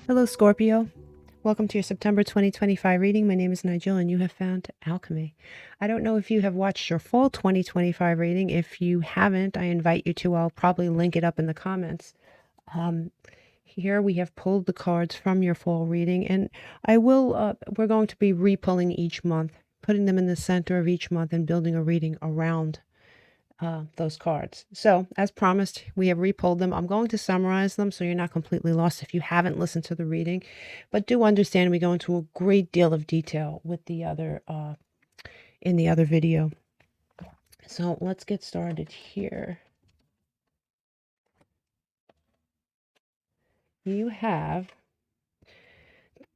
Hello, Scorpio. Welcome to your September 2025 reading. My name is NiJiLL, and you have found ÄLKØMԻ. I don't know if you have watched your fall 2025 reading. If you haven't, I invite you to. I'll probably link it up in the comments. Here we have pulled the cards from your fall reading, and we're going to be re-pulling each month, putting them in the center of each month and building a reading around those cards. So as promised, we have repulled them. I'm going to summarize them so you're not completely lost if you haven't listened to the reading, but do understand we go into a great deal of detail with the other in the other video. So let's get started here. You have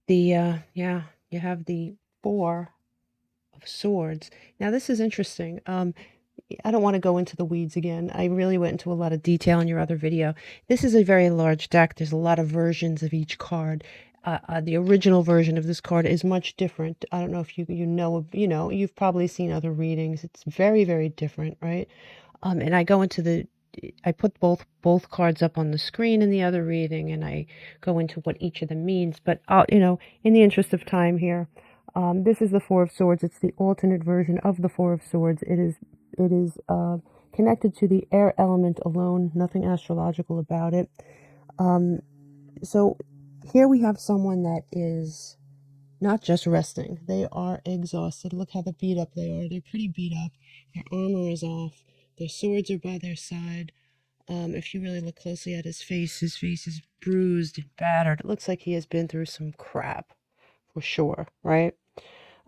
the you have the Four of Swords. Now this is interesting. I don't want to go into the weeds again. I really went into a lot of detail in your other video. This is a very large deck. There's a lot of versions of each card. The original version of this card is much different. I don't know if you've probably seen other readings. It's very, very different, right? And I go into I put both cards up on the screen in the other reading, and I go into what each of them means. But in the interest of time here, this is the Four of Swords. It's the alternate version of the Four of Swords. It is connected to the air element alone, nothing astrological about it. So here we have someone that is not just resting. They are exhausted. Look how beat up they are. They're pretty beat up. Their armor is off. Their swords are by their side. If you really look closely at his face is bruised and battered. It looks like he has been through some crap, for sure, right?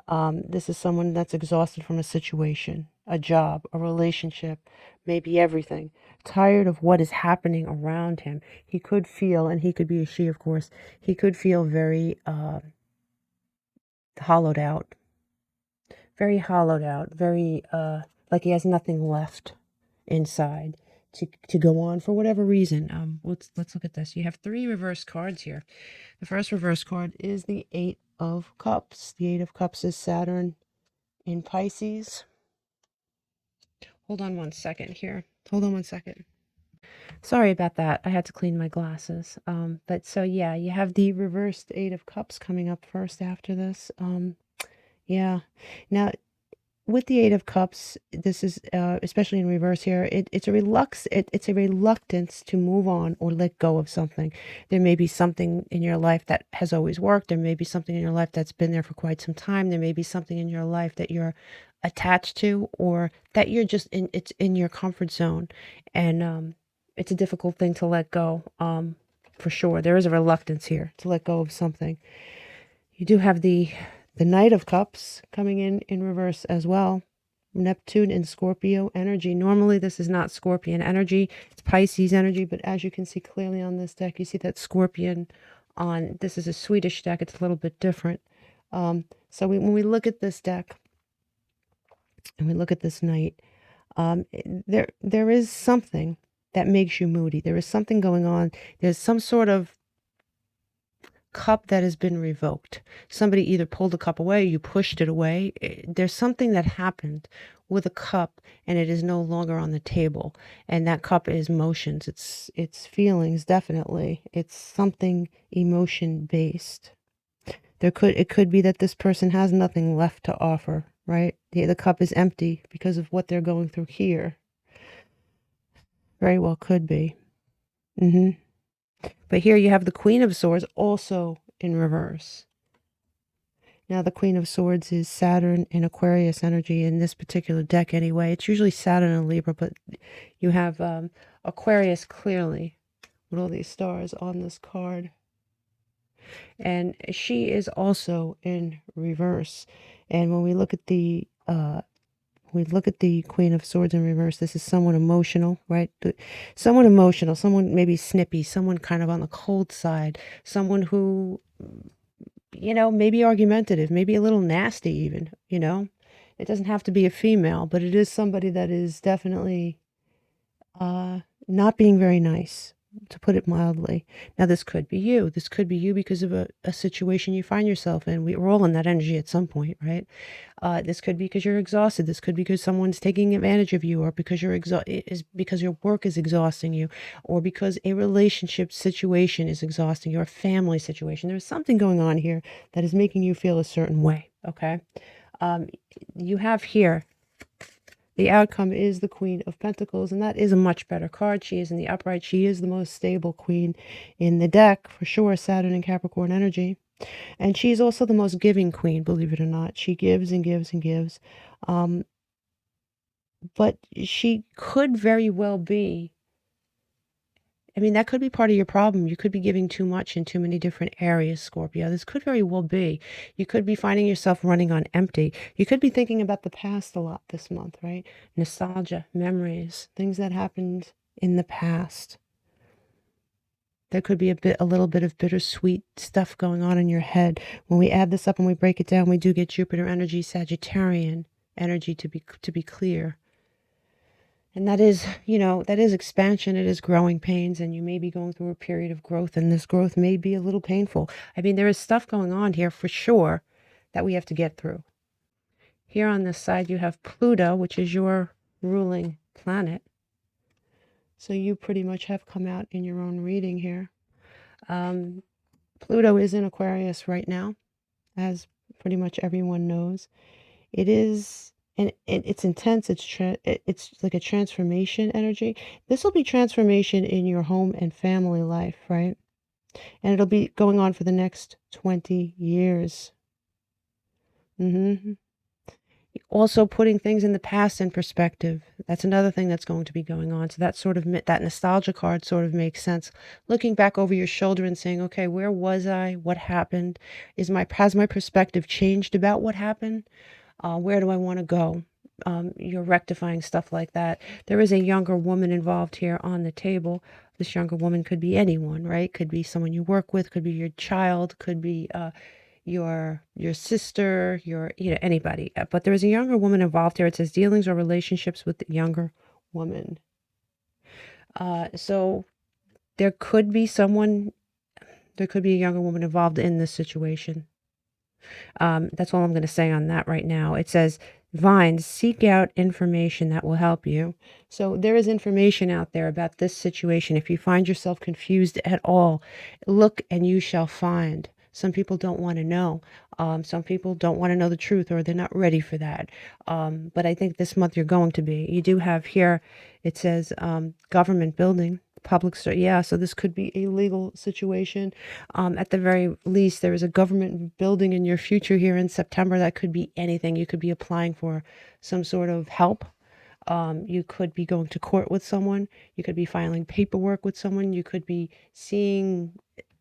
This is someone that's exhausted from a situation, a job, a relationship, maybe everything. Tired of what is happening around him. He could feel, and he could be a she, of course, he could feel very hollowed out. Very hollowed out. Very like he has nothing left inside to go on for whatever reason. Let's look at this. You have 3 reverse cards here. The first reverse card is the 8 of Cups. The 8 of Cups is Saturn in Pisces. Hold on one second here. Hold on one second. Sorry about that. I had to clean my glasses. But so yeah, you have the reversed 8 of Cups coming up first after this. Yeah. Now, with the 8 of Cups, this is especially in reverse here. It's a reluctance to move on or let go of something. There may be something in your life that has always worked. There may be something in your life that's been there for quite some time. There may be something in your life that you're attached to, or that you're just in. It's in your comfort zone, and it's a difficult thing to let go. For sure, there is a reluctance here to let go of something. You do have the Knight of Cups coming in reverse as well. Neptune and Scorpio energy. Normally this is not Scorpion energy. It's Pisces energy, but as you can see clearly on this deck, you see that Scorpion on, this is a Swedish deck. It's a little bit different. So when we look at this deck and we look at this Knight, there is something that makes you moody. There is something going on. There's some sort of cup that has been revoked. Somebody either pulled the cup away, you pushed it away. There's something that happened with a cup, and it is no longer on the table. And that cup is emotions. It's feelings, definitely. It's something emotion based. It could be that this person has nothing left to offer, right? The cup is empty because of what they're going through here. Very well could be. But here you have the Queen of Swords also in reverse. Now the Queen of Swords is Saturn in Aquarius energy in this particular deck anyway. It's usually Saturn and Libra, but you have Aquarius clearly with all these stars on this card. And she is also in reverse. And when we look at the Queen of Swords in reverse, this is someone emotional, right? Someone emotional, someone maybe snippy, someone kind of on the cold side, someone who, you know, maybe argumentative, maybe a little nasty even, you know? It doesn't have to be a female, but it is somebody that is definitely not being very nice, to put it mildly. Now, this could be you. This could be you because of a situation you find yourself in. We're all in that energy at some point, right? This could be because you're exhausted. This could be because someone's taking advantage of you, or because because your work is exhausting you, or because a relationship situation is exhausting you, or a family situation. There's something going on here that is making you feel a certain way, okay? You have here, the outcome is the Queen of Pentacles, and that is a much better card. She is in the upright. She is the most stable queen in the deck, for sure, Saturn and Capricorn energy. And she's also the most giving queen, believe it or not. She gives and gives and gives. But she could very well be, I mean, that could be part of your problem. You could be giving too much in too many different areas, Scorpio. This could very well be. You could be finding yourself running on empty. You could be thinking about the past a lot this month, right? Nostalgia, memories, things that happened in the past. There could be a little bit of bittersweet stuff going on in your head. When we add this up and we break it down, we do get Jupiter energy, Sagittarian energy, to be clear. And that is, you know, that is expansion. It is growing pains, and you may be going through a period of growth, and this growth may be a little painful. I mean, there is stuff going on here for sure that we have to get through. Here on this side, you have Pluto, which is your ruling planet. So you pretty much have come out in your own reading here. Pluto is in Aquarius right now, as pretty much everyone knows. It is... and it's intense. It's like a transformation energy. This will be transformation in your home and family life, right? And it'll be going on for the next 20 years. Also putting things in the past in perspective. That's another thing that's going to be going on. So that nostalgia card sort of makes sense. Looking back over your shoulder and saying, okay, where was I? What happened? Has my perspective changed about what happened? Where do I want to go? You're rectifying stuff like that. There is a younger woman involved here on the table. This younger woman could be anyone, right? Could be someone you work with, could be your child, could be your sister, anybody. But there is a younger woman involved here. It says dealings or relationships with the younger woman. So there could be a younger woman involved in this situation. That's all I'm going to say on that right now. It says, Vines, seek out information that will help you. So there is information out there about this situation. If you find yourself confused at all, look and you shall find. Some people don't want to know. Some people don't want to know the truth, or they're not ready for that. But I think this month you're going to be. You do have here, it says government building. Public store, yeah, so this could be a legal situation. At the very least, there is a government building in your future here in September. That could be anything. You could be applying for some sort of help. You could be going to court with someone. You could be filing paperwork with someone. You could be seeing...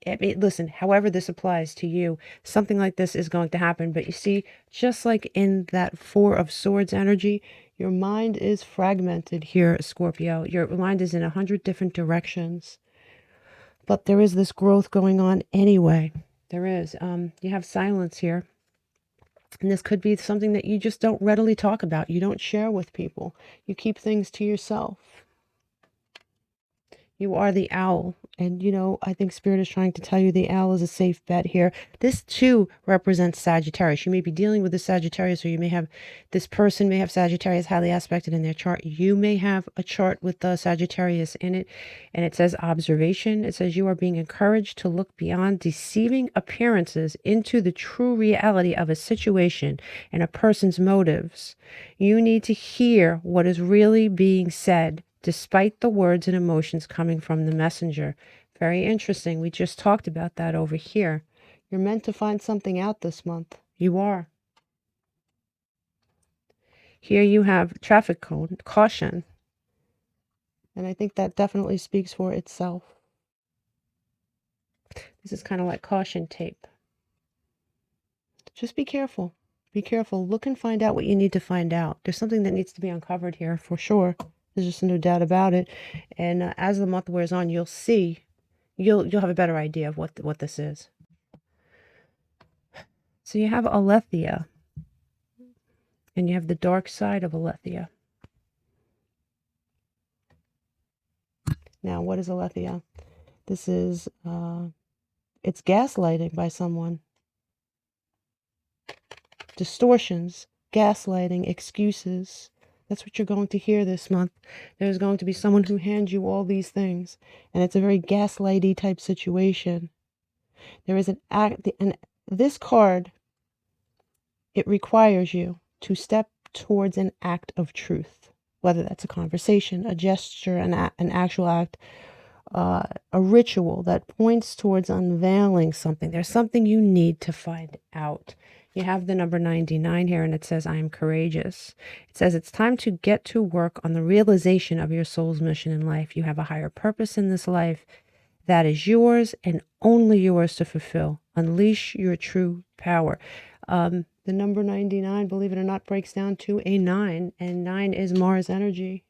I mean, listen, however this applies to you, something like this is going to happen. But you see, just like in that Four of Swords energy, your mind is fragmented here, Scorpio. Your mind is in 100 different directions. But there is this growth going on anyway. There is. You have silence here. And this could be something that you just don't readily talk about. You don't share with people. You keep things to yourself. You are the owl. And, you know, I think Spirit is trying to tell you the owl is a safe bet here. This too represents Sagittarius. You may be dealing with a Sagittarius, or you may have, this person may have Sagittarius highly aspected in their chart. You may have a chart with the Sagittarius in it. And it says observation. It says you are being encouraged to look beyond deceiving appearances into the true reality of a situation and a person's motives. You need to hear what is really being said, despite the words and emotions coming from the messenger. Very interesting. We just talked about that over here. You're meant to find something out this month. You are. Here you have traffic code, caution. And I think that definitely speaks for itself. This is kind of like caution tape. Just be careful. Be careful. Look and find out what you need to find out. There's something that needs to be uncovered here for sure. There's just no doubt about it. And as the month wears on, you'll see, you'll have a better idea of what this is. So you have Aletheia, and you have the dark side of Aletheia. Now, what is Aletheia? This is, it's gaslighting by someone. Distortions, gaslighting, excuses. That's what you're going to hear this month. There's going to be someone who hands you all these things, and it's a very gaslighty type situation. There is an act, and this card, it requires you to step towards an act of truth, whether that's a conversation, a gesture, an actual act, a ritual that points towards unveiling something. There's something you need to find out. You have the number 99 here, and it says, I am courageous. It says it's time to get to work on the realization of your soul's mission in life. You have a higher purpose in this life that is yours and only yours to fulfill. Unleash your true power. The number 99, believe it or not, breaks down to a 9, and 9 is Mars energy,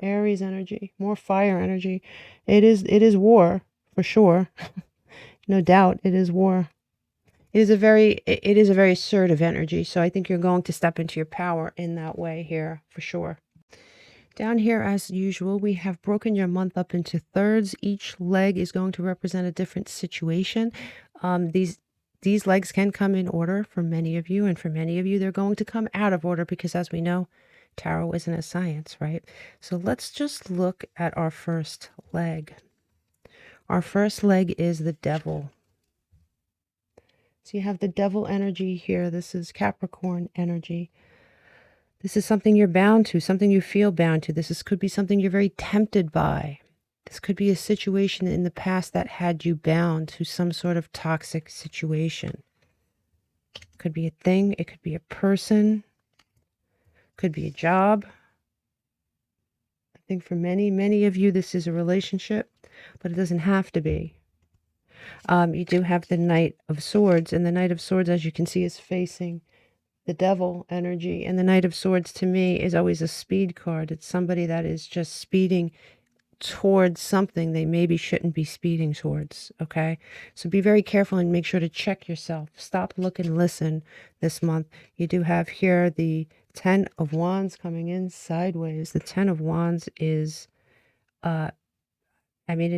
Aries energy, more fire energy. It is war, for sure. No doubt, it is war. It is a very assertive energy, so I think you're going to step into your power in that way here, for sure. Down here, as usual, we have broken your month up into thirds. Each leg is going to represent a different situation. These legs can come in order for many of you, and for many of you, they're going to come out of order because, as we know, tarot isn't a science, right? So let's just look at our first leg. Our first leg is the devil. So you have the devil energy here. This is Capricorn energy. This is something you're bound to, something you feel bound to. This could be something you're very tempted by. This could be a situation in the past that had you bound to some sort of toxic situation. It could be a thing. It could be a person. It could be a job. I think for many, many of you, this is a relationship, but it doesn't have to be. You do have the Knight of Swords, and the Knight of Swords, as you can see, is facing the devil energy. And the Knight of Swords, to me, is always a speed card. It's somebody that is just speeding towards something they maybe shouldn't be speeding towards, okay? So be very careful and make sure to check yourself. Stop, look, and listen this month. You do have here the 10 of Wands coming in sideways. The 10 of Wands is, it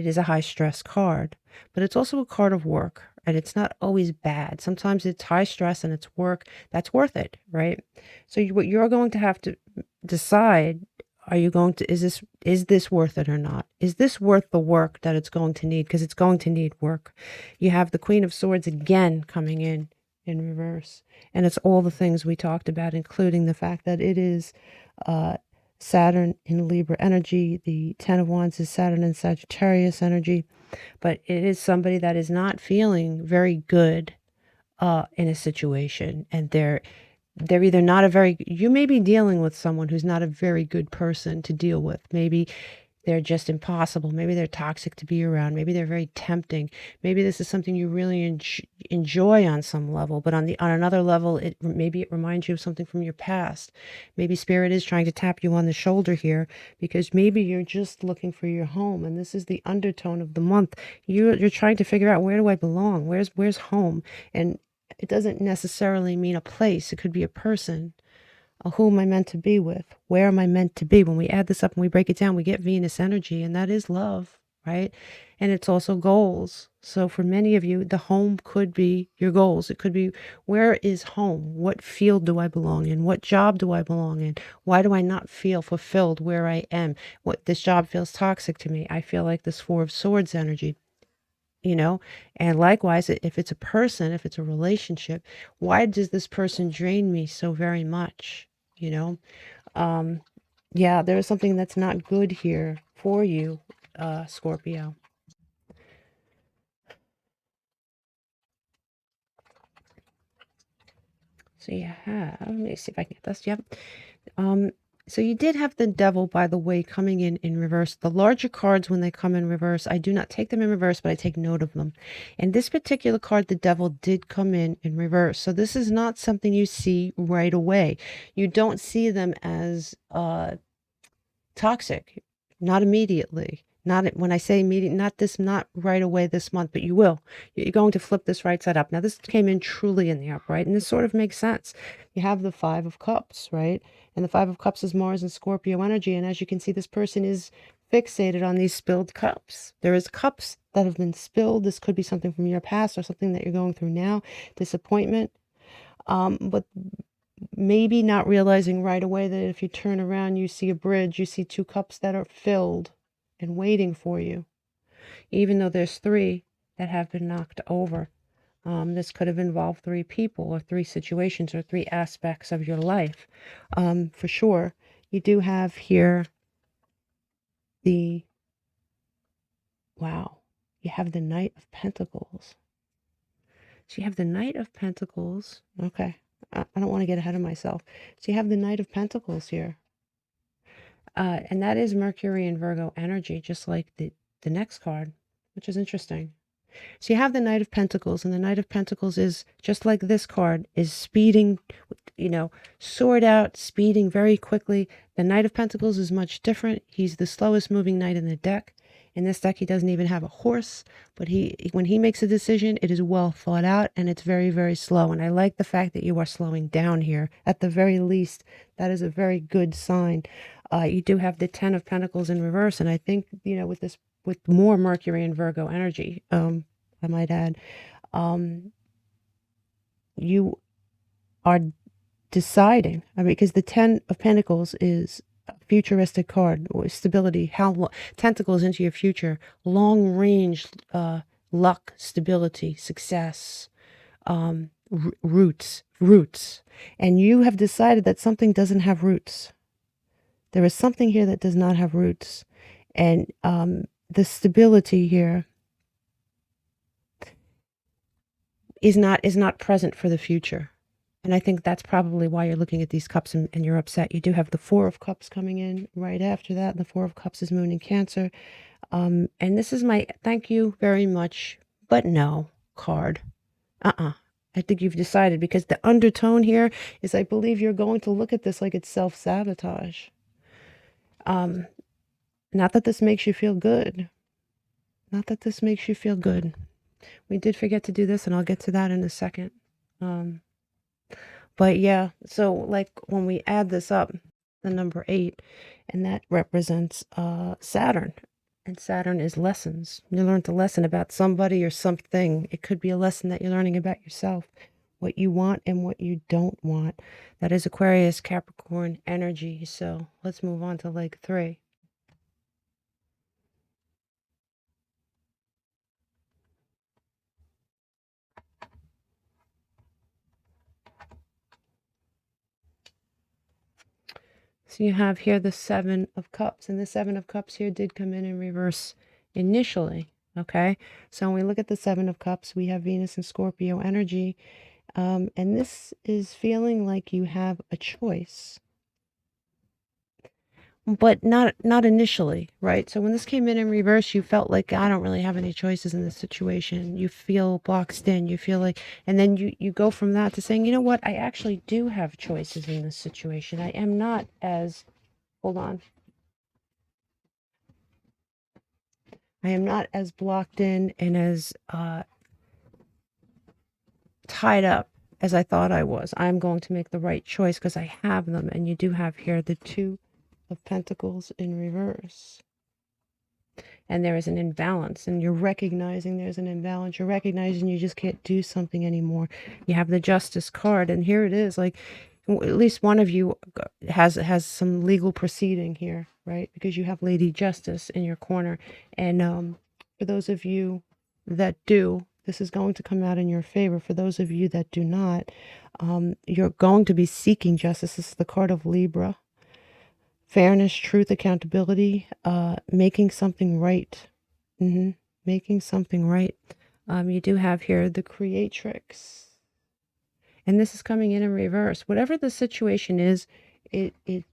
is a high stress card, but it's also a card of work, and it's not always bad. Sometimes it's high stress and it's work that's worth it, right? So what you're going to have to decide, is this worth it or not? Is this worth the work that it's going to need? Because it's going to need work. You have the Queen of Swords again coming in reverse, and it's all the things we talked about, including the fact that it is Saturn in Libra energy. The 10 of Wands is Saturn in Sagittarius energy, but it is somebody that is not feeling very good in a situation, and they're either not you may be dealing with someone who's not a very good person to deal with. Maybe they're just impossible. Maybe they're toxic to be around. Maybe they're very tempting. Maybe this is something you really enjoy on some level, but on another level, maybe it reminds you of something from your past. Maybe Spirit is trying to tap you on the shoulder here because maybe you're just looking for your home, and this is the undertone of the month. You're trying to figure out, where do I belong? Where's home? And it doesn't necessarily mean a place. It could be a person. Who am I meant to be with? Where am I meant to be? When we add this up and we break it down, we get Venus energy, and that is love. right? And it's also goals. So for many of you, the home could be your goals. It could be, where is home? What field do I belong in? What job do I belong in? Why do I not feel fulfilled where I am? What, this job feels toxic to me. I feel like this Four of Swords energy, you know? And likewise, if it's a person, if it's a relationship, why does this person drain me so very much? You know? Yeah, there is something that's not good here for you, Scorpio. So you have, let me see if I can get this. Yep. So you did have the Devil, by the way, coming in reverse. The larger cards, when they come in reverse, I do not take them in reverse, but I take note of them. And this particular card, the Devil, did come in reverse. So this is not something you see right away. You don't see them as toxic, not immediately. Not when I say immediate, not right away this month, but you will. You're going to flip this right side up. Now, this came in truly in the upright, and this sort of makes sense. You have the Five of Cups, right? And the Five of Cups is Mars and Scorpio energy. And as you can see, this person is fixated on these spilled cups. There is cups that have been spilled. This could be something from your past or something that you're going through now, disappointment. But maybe not realizing right away that if you turn around, you see a bridge, you see two cups that are filled and waiting for you, even though there's three that have been knocked over. This could have involved three people or three situations or three aspects of your life. For sure, you do have here the, wow, you have the Knight of Pentacles. So you have the Knight of Pentacles. Okay, I don't want to get ahead of myself. So you have the Knight of Pentacles here. And that is Mercury and Virgo energy, just like the next card, which is interesting. So you have the Knight of Pentacles, and the Knight of Pentacles is just like this card, is speeding, you know, sword out, speeding very quickly. The Knight of Pentacles is much different. He's the slowest moving knight in the deck. In this deck, he doesn't even have a horse, but when he makes a decision, it is well thought out, and it's very, very slow. And I like the fact that you are slowing down here. At the very least, that is a very good sign. You do have the Ten of Pentacles in reverse, and I think, you know, with more Mercury and Virgo energy, I might add, you are deciding, I mean, because the Ten of Pentacles is a futuristic card, or stability, tentacles into your future, long range, luck, stability, success, roots, and you have decided that something doesn't have roots. There is something here that does not have roots, and the stability here is not present for the future. And I think that's probably why you're looking at these cups and you're upset. You do have the Four of Cups coming in right after that. And the Four of Cups is Moon in Cancer. And this is my thank you very much, but no card. I think you've decided, because the undertone here is, I believe you're going to look at this like it's self-sabotage. Not that this makes you feel good. Not that this makes you feel good. We did forget to do this, and I'll get to that in a second. But yeah, so like when we add this up, the number 8, and that represents Saturn. And Saturn is lessons. You learned a lesson about somebody or something. It could be a lesson that you're learning about yourself, what you want and what you don't want. That is Aquarius, Capricorn energy. So let's move on to leg 3. So you have here the Seven of Cups, and the Seven of Cups here did come in reverse initially, okay? So when we look at the Seven of Cups, we have Venus and Scorpio energy, and this is feeling like you have a choice, but not initially, right? So when this came in reverse, you felt like, I don't really have any choices in this situation. You feel boxed in. You feel like, and then you go from that to saying, you know what? I actually do have choices in this situation. I am not as, hold on. I am not as blocked in and as tied up as I thought I was. I'm going to make the right choice because I have them. And you do have here the Two of Pentacles in reverse. And there is an imbalance, and you're recognizing there's an imbalance. You're recognizing you just can't do something anymore. You have the Justice card, and here it is. Like, at least one of you has some legal proceeding here, right? Because you have Lady Justice in your corner. And for those of you that do, this is going to come out in your favor. For those of you that do not, you're going to be seeking justice. This is the card of Libra. Fairness, truth, accountability, making something right. Making something right. You do have here the Creatrix. And this is coming in reverse. Whatever the situation is, it's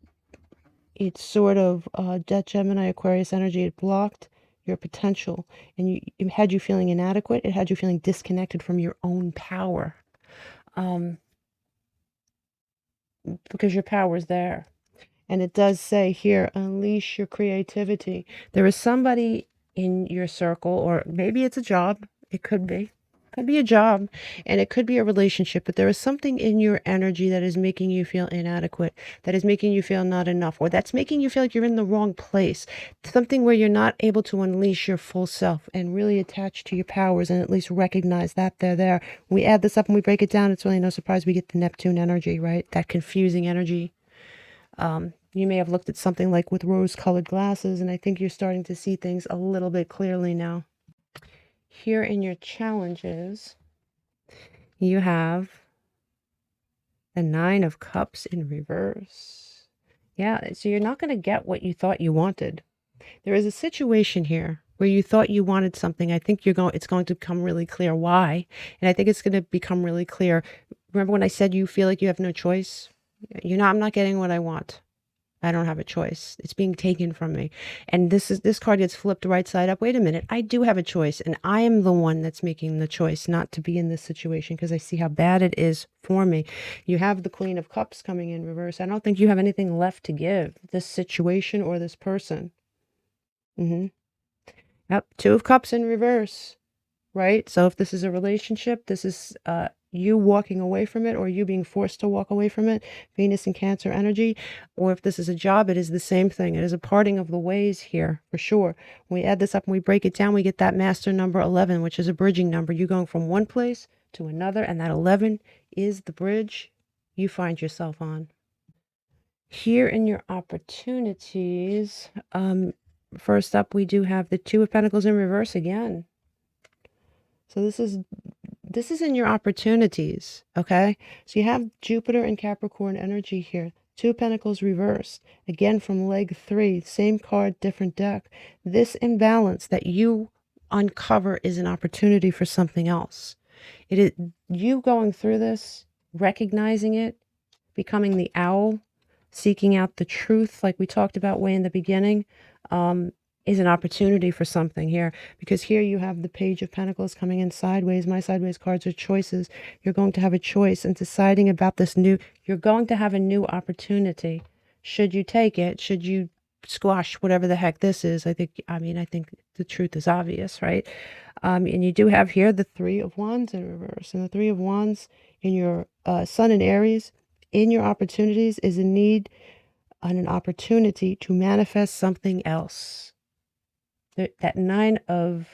sort of that Gemini Aquarius energy. It blocked your potential, and it had you feeling inadequate. It had you feeling disconnected from your own power, because your power is there. And it does say here, unleash your creativity. There is somebody in your circle, or maybe it's a job. It could be a job, and it could be a relationship, but there is something in your energy that is making you feel inadequate, that is making you feel not enough, or that's making you feel like you're in the wrong place. Something where you're not able to unleash your full self and really attach to your powers, and at least recognize that they're there. When we add this up and we break it down, it's really no surprise we get the Neptune energy, right? That confusing energy. You may have looked at something like with rose-colored glasses, and I think you're starting to see things a little bit clearly now. Here in your challenges, you have the Nine of Cups in reverse. Yeah, so you're not going to get what you thought you wanted. There is a situation here where you thought you wanted something. I think it's going to become really clear why, and I think it's going to become really clear. Remember when I said you feel like you have no choice? I'm not getting what I want. I don't have a choice. It's being taken from me. And this card gets flipped right side up. Wait a minute. I do have a choice, and I am the one that's making the choice not to be in this situation, because I see how bad it is for me. You have the Queen of Cups coming in reverse. I don't think you have anything left to give this situation or this person. Yep. Two of Cups in reverse, right? So if this is a relationship, this is you walking away from it, or you being forced to walk away from it, Venus and Cancer energy. Or if this is a job, it is the same thing. It is a parting of the ways here, for sure. When we add this up and we break it down, we get that master number 11, which is a bridging number. You're going from one place to another, and that 11 is the bridge you find yourself on. Here in your opportunities, first up, we do have the Two of Pentacles in reverse again. So this is in your opportunities, okay? So you have Jupiter and Capricorn energy here. Two of Pentacles reversed. Again, from leg 3, same card, different deck. This imbalance that you uncover is an opportunity for something else. It is you going through this, recognizing it, becoming the owl, seeking out the truth, like we talked about way in the beginning, is an opportunity for something here, because here you have the Page of Pentacles coming in sideways. My sideways cards are choices. You're going to have a choice in deciding about this you're going to have a new opportunity. Should you take it? Should you squash whatever the heck this is? I think the truth is obvious, right? And you do have here the Three of Wands in reverse, and the Three of Wands in your Sun in Aries, in your opportunities, is a need and an opportunity to manifest something else. That Nine of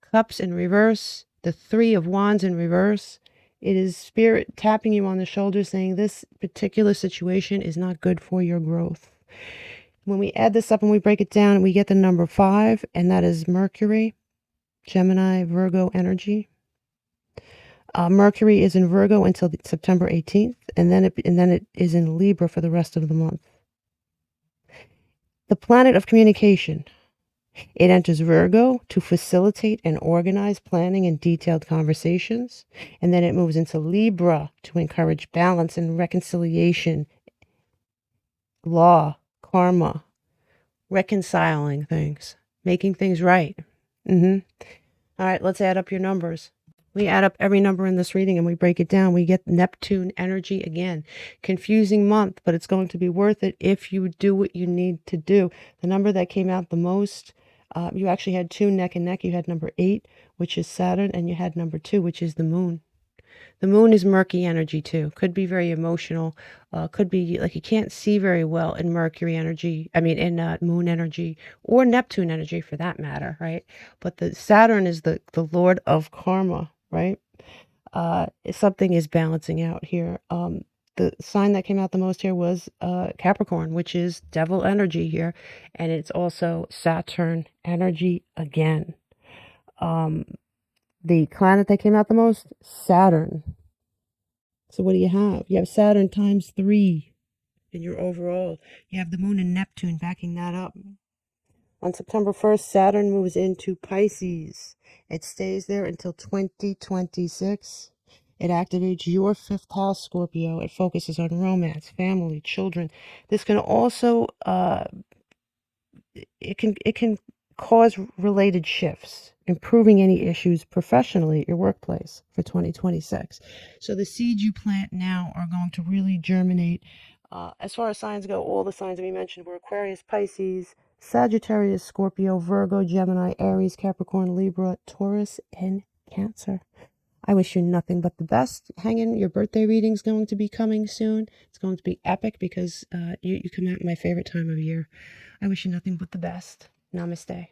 Cups in reverse, the Three of Wands in reverse, it is Spirit tapping you on the shoulder saying this particular situation is not good for your growth. When we add this up and we break it down, we get the number 5, and that is Mercury, Gemini, Virgo energy. Mercury is in Virgo until September 18th, and then it is in Libra for the rest of the month. The planet of communication. It enters Virgo to facilitate and organize planning and detailed conversations. And then it moves into Libra to encourage balance and reconciliation, law, karma, reconciling things, making things right. All right, let's add up your numbers. We add up every number in this reading and we break it down. We get Neptune energy again. Confusing month, but it's going to be worth it if you do what you need to do. The number that came out the most, you actually had 2 neck and neck. You had number 8, which is Saturn, and you had number 2, which is the moon. The moon is murky energy too. Could be very emotional. Could be like you can't see very well in Mercury energy. I mean, in moon energy or Neptune energy for that matter, right? But the Saturn is the lord of karma, right? Something is balancing out here. The sign that came out the most here was Capricorn, which is devil energy here, and it's also Saturn energy again. The planet that came out the most, Saturn. So what do you have? You have Saturn times 3 in your overall. You have the moon and Neptune backing that up. On September 1st, Saturn moves into Pisces. It stays there until 2026. It activates your 5th house, Scorpio. It focuses on romance, family, children. This can also it can cause related shifts, improving any issues professionally at your workplace for 2026. So the seeds you plant now are going to really germinate. As far as signs go, all the signs that we mentioned were Aquarius, Pisces, Sagittarius, Scorpio, Virgo, Gemini, Aries, Capricorn, Libra, Taurus, and Cancer. I wish you nothing but the best. Hang in, your birthday reading's going to be coming soon. It's going to be epic because you come out in my favorite time of year. I wish you nothing but the best. Namaste.